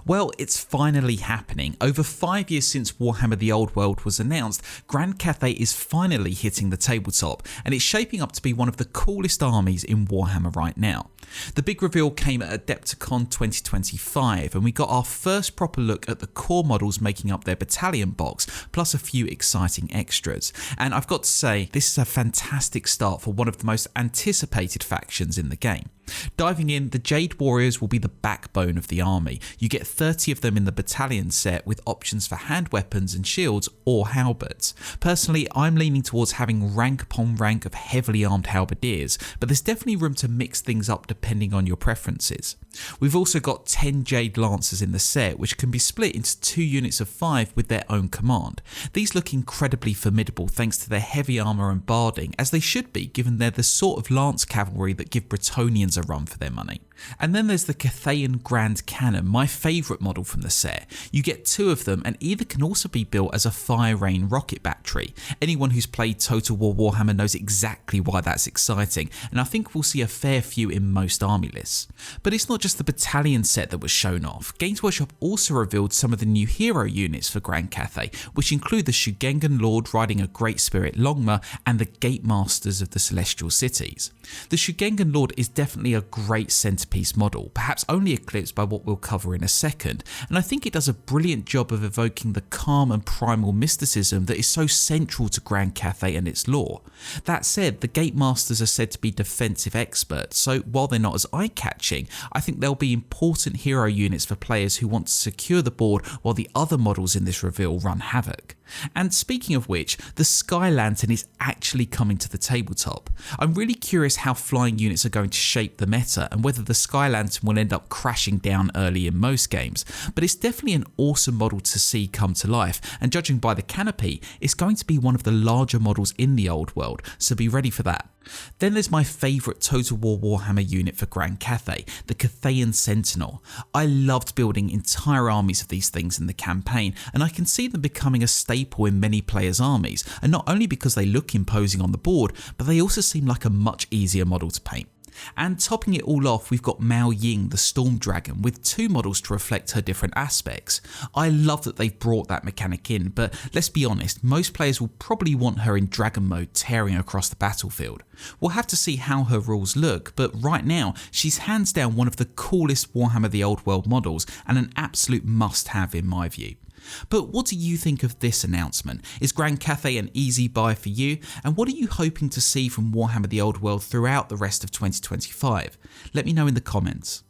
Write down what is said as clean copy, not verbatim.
Well, it's finally happening. Over 5 years since Warhammer The Old World was announced, Grand Cathay is finally hitting the tabletop, and it's shaping up to be one of the coolest armies in Warhammer right now. The big reveal came at AdeptiCon 2025, and we got our first proper look at the core models making up their Battalion box, plus a few exciting extras. And I've got to say, this is a fantastic start for one of the most anticipated factions in the game. Diving in, the Jade Warriors will be the backbone of the army. You get 30 of them in the Battalion set with options for hand weapons and shields or halberds. Personally, I'm leaning towards having rank upon rank of heavily armed halberdiers, but there's definitely room to mix things up depending on your preferences. We've also got 10 Jade Lancers in the set, which can be split into 2 units of 5 with their own command. These look incredibly formidable thanks to their heavy armour and barding, as they should be given they're the sort of lance cavalry that give Bretonnians a run for their money. And then there's the Cathayan Grand Cannon, my favourite model from the set. You get 2 of them, and either can also be built as a fire rain rocket battery. Anyone who's played Total War Warhammer knows exactly why that's exciting, and I think we'll see a fair few in most army lists. But it's not just the Battalion set that was shown off. Games Workshop also revealed some of the new hero units for Grand Cathay, which include the Shugengan Lord riding a Great Spirit Longma and the Gate Masters of the Celestial Cities. The Shugengan Lord is definitely a great centerpiece model, perhaps only eclipsed by what we'll cover in a second, and I think it does a brilliant job of evoking the calm and primal mysticism that is so central to Grand Cathay and its lore. That said, the Gate Masters are said to be defensive experts, so while they're not as eye-catching, I think they'll be important hero units for players who want to secure the board while the other models in this reveal run havoc. And speaking of which, the Sky Lantern is actually coming to the tabletop. I'm really curious how flying units are going to shape the meta and whether the Sky Lantern will end up crashing down early in most games, but it's definitely an awesome model to see come to life, and judging by the canopy, it's going to be one of the larger models in the old world, so be ready for that. Then there's my favourite Total War Warhammer unit for Grand Cathay, the Cathayan Sentinel. I loved building entire armies of these things in the campaign, and I can see them becoming a staple in many players' armies, and not only because they look imposing on the board, but they also seem like a much easier model to paint. And topping it all off, we've got Miao Ying, the Storm Dragon, with 2 models to reflect her different aspects. I love that they've brought that mechanic in, but let's be honest, most players will probably want her in Dragon mode tearing across the battlefield. We'll have to see how her rules look, but right now, she's hands down one of the coolest Warhammer The Old World models, and an absolute must-have in my view. But what do you think of this announcement? Is Grand Cathay an easy buy for you? And what are you hoping to see from Warhammer The Old World throughout the rest of 2025? Let me know in the comments.